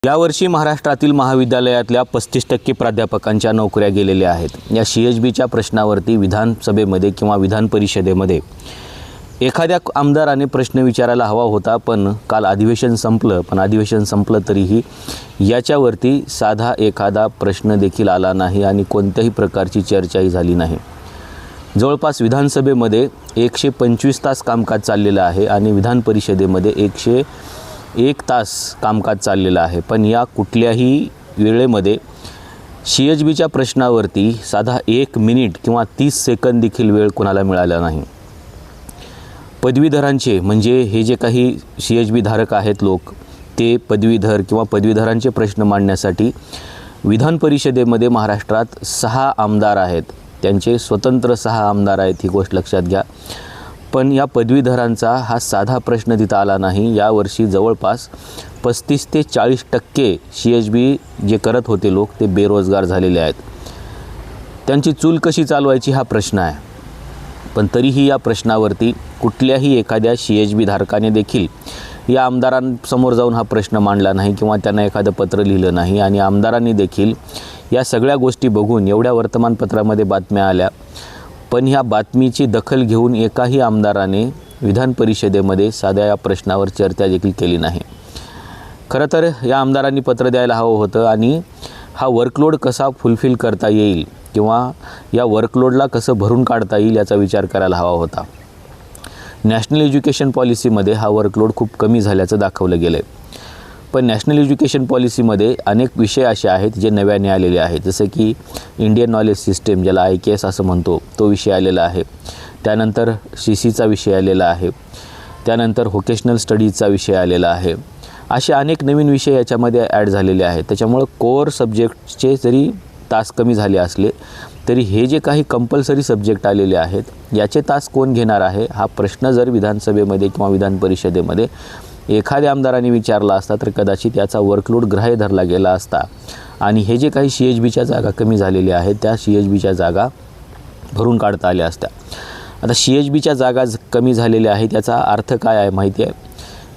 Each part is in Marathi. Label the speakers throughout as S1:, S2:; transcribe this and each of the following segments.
S1: यावर्षी महाराष्ट्रातील महाविद्यालयातल्या 35% प्राध्यापकांच्या नोकऱ्या गेलेल्या आहेत। या CHBच्या प्रश्नावरती विधानसभेमध्ये किंवा विधान परिषदेमध्ये एखाद्या आमदाराने प्रश्न विचारायला हवा होता, पण काल अधिवेशन संपलं तरीही याच्यावरती साधा एखादा प्रश्न देखील आला नाही आणि कोणत्याही प्रकारची चर्चाही झाली नाही। जवळपास विधानसभेमध्ये 125 तास कामकाज चाललेलं आहे आणि विधान परिषदेमध्ये 101 तास कामकाज चाललेलं आहे, पण या कुठल्याही वेळेमध्ये CHBच्या प्रश्नावरती साधा 1 मिनिट किंवा 30 सेकंद देखील वेळ कोणाला मिळाला नाही। पदवीधरांचे म्हणजे हे जे काही CHB धारक आहेत लोक, ते पदवीधर किंवा पदवीधरांचे प्रश्न मांडण्यासाठी विधान परिषदेमध्ये महाराष्ट्रात 6 आमदार आहेत, त्यांचे स्वतंत्र 6 आमदार आहेत, ही गोष्ट लक्षात घ्या। पण या पदवीधरांचा हा साधा प्रश्न तिथं आला नाही। यावर्षी जवळपास 35 ते 40% CHB जे करत होते लोक ते बेरोजगार झालेले आहेत। त्यांची चूल कशी चालवायची हा प्रश्न आहे, पण तरीही या प्रश्नावरती कुठल्याही एखाद्या CHB धारकाने देखील या आमदारांसमोर जाऊन हा प्रश्न मांडला नाही किंवा त्यांना एखादं पत्र लिहिलं नाही आणि आमदारांनी देखील या सगळ्या गोष्टी बघून एवढ्या वर्तमानपत्रामध्ये बातम्या आल्या, पण ह्या बातमीची दखल घेऊन एकाही आमदाराने विधान परिषदेमध्ये साध्या या प्रश्नावर चर्चा देखील केली नाही। खरं तर या आमदारांनी पत्र द्यायला हवं होतं आणि हा वर्कलोड कसा फुलफिल करता येईल किंवा या वर्कलोडला कसं भरून काढता येईल याचा विचार करायला हवा होता। नॅशनल एज्युकेशन पॉलिसीमध्ये हा वर्कलोड खूप कमी झाल्याचं दाखवलं गेलं आहे, पण नॅशनल एज्युकेशन पॉलिसीमध्ये अनेक विषय असे आहेत जे नव्याने आलेले आहेत, जसं की इंडियन नॉलेज सिस्टीम ज्याला IKS असं म्हणतो तो विषय आलेला आहे, त्यानंतर CCचा विषय आलेला आहे, त्यानंतर व्होकेशनल स्टडीजचा विषय आलेला आहे। असे अनेक नवीन विषय याच्यामध्ये ॲड झालेले आहेत। त्याच्यामुळं कोर सब्जेक्टचे जरी तास कमी झाले असले तरी हे जे काही कंपल्सरी सब्जेक्ट आलेले आहेत याचे तास कोण घेणार आहे हा प्रश्न जर विधानसभेमध्ये किंवा विधान परिषदेमध्ये एखाद्या आमदारांनी विचारला असता तर कदाचित याचा वर्कलोड ग्राह्य धरला गेला असता आणि हे जे काही CHBच्या जागा कमी झालेल्या आहेत त्या CHBच्या जागा भरून काढता आल्या असत्या। आता CHBच्या जागा कमी झालेल्या आहेत याचा अर्थ काय आहे माहिती आहे?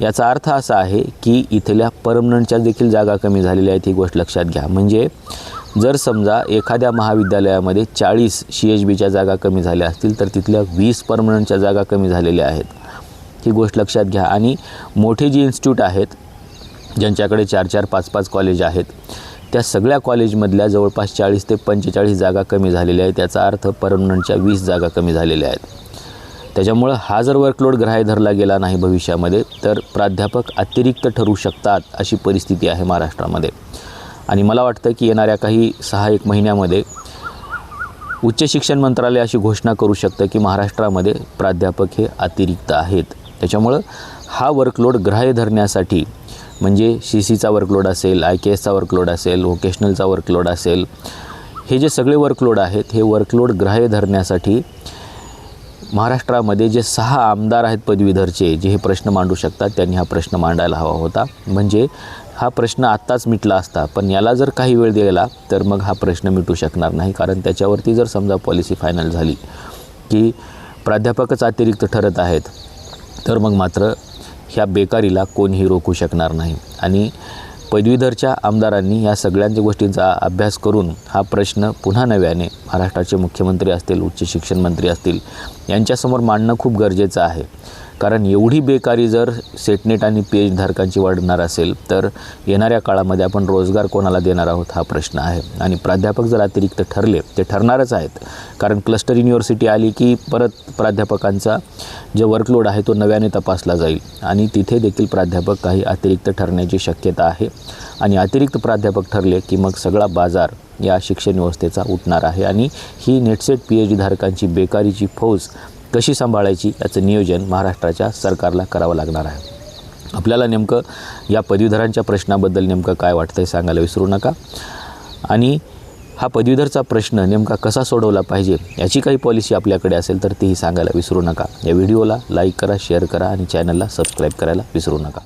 S1: याचा अर्थ असा आहे की इथल्या परमनंटच्या देखील जागा कमी झालेल्या आहेत, ही गोष्ट लक्षात घ्या। म्हणजे जर समजा एखाद्या महाविद्यालयामध्ये 40 CHBच्या जागा कमी झाल्या असतील तर तिथल्या 20 परमनंटच्या जागा कमी झालेल्या आहेत, ही गोष्ट लक्षात घ्या। आणि मोठे जे इन्स्टिट्यूट आहेत ज्यांच्याकडे 4-4, 5-5 कॉलेज आहेत त्या सगळ्या कॉलेजमधल्या जवळपास 40 ते 45 जागा कमी झालेल्या आहेत, याचा अर्थ परमनंटच्या 20 जागा कमी झालेल्या आहेत। त्याच्यामुळं हा जर वर्कलोड ग्राह्य धरला गेला नाही भविष्यामध्ये तर प्राध्यापक अतिरिक्त ठरू शकतात अशी परिस्थिती आहे महाराष्ट्रामध्ये। आणि मला वाटतं की येणाऱ्या काही 6-1 महिन्यामध्ये उच्च शिक्षण मंत्रालय अशी घोषणा करू शकतं की महाराष्ट्रामध्ये प्राध्यापक हे अतिरिक्त आहेत। त्याच्यामुळं हा वर्कलोड ग्राह्य धरण्यासाठी म्हणजे CCचा वर्कलोड असेल, IKSचा वर्कलोड असेल, व्होकेशनलचा वर्कलोड असेल, हे जे सगळे वर्कलोड आहेत हे वर्कलोड ग्राह्य धरण्यासाठी महाराष्ट्रामध्ये जे 6 आमदार आहेत पदवीधरचे जे हे प्रश्न मांडू शकतात त्यांनी हा प्रश्न मांडायला हवा होता। म्हणजे हा प्रश्न आत्ताच मिटला असता, पण याला जर काही वेळ दिला तर मग हा प्रश्न मिटू शकणार नाही, कारण त्याच्यावरती जर समजा पॉलिसी फायनल झाली की प्राध्यापकच अतिरिक्त ठरत आहेत तर मग मात्र ह्या बेकारीला कोणीही रोखू शकणार नाही। आणि पदवीधरच्या आमदारांनी या सगळ्यांच्या गोष्टींचा अभ्यास करून हा प्रश्न पुन्हा नव्याने महाराष्ट्राचे मुख्यमंत्री असतील, उच्च शिक्षण मंत्री असतील यांच्यासमोर मांडणं खूप गरजेचं आहे, कारण एवढी बेकारी जर सेटनेट आणि PhD धारकांची वाढणार असेल तर येणाऱ्या काळामध्ये आपण रोजगार कोणाला देणार आहोत हा प्रश्न आहे। आणि प्राध्यापक जर अतिरिक्त ठरले ते ठरणारच आहेत, कारण क्लस्टर युनिव्हर्सिटी आली की परत प्राध्यापकांचा जे वर्कलोड आहे तो नव्याने तपासला जाईल आणि तिथे देखील प्राध्यापक काही अतिरिक्त ठरण्याची शक्यता आहे। आणि अतिरिक्त प्राध्यापक ठरले की मग सगळा बाजार या शिक्षण व्यवस्थेचा उठणार आहे आणि ही नेटसेट PhD धारकांची बेकारीची फौज कशी सांभाळायची याचं नियोजन महाराष्ट्राच्या सरकारला करावं लागणार आहे। आपल्याला नेमकं या पदवीधरांच्या प्रश्नाबद्दल नेमकं काय वाटतंय सांगायला विसरू नका आणि हा पदवीधरचा प्रश्न नेमका कसा सोडवला पाहिजे याची काही पॉलिसी आपल्याकडे असेल तर तीही सांगायला विसरू नका। या व्हिडिओला लाईक करा, शेअर करा आणि चॅनलला सबस्क्राईब करायला विसरू नका।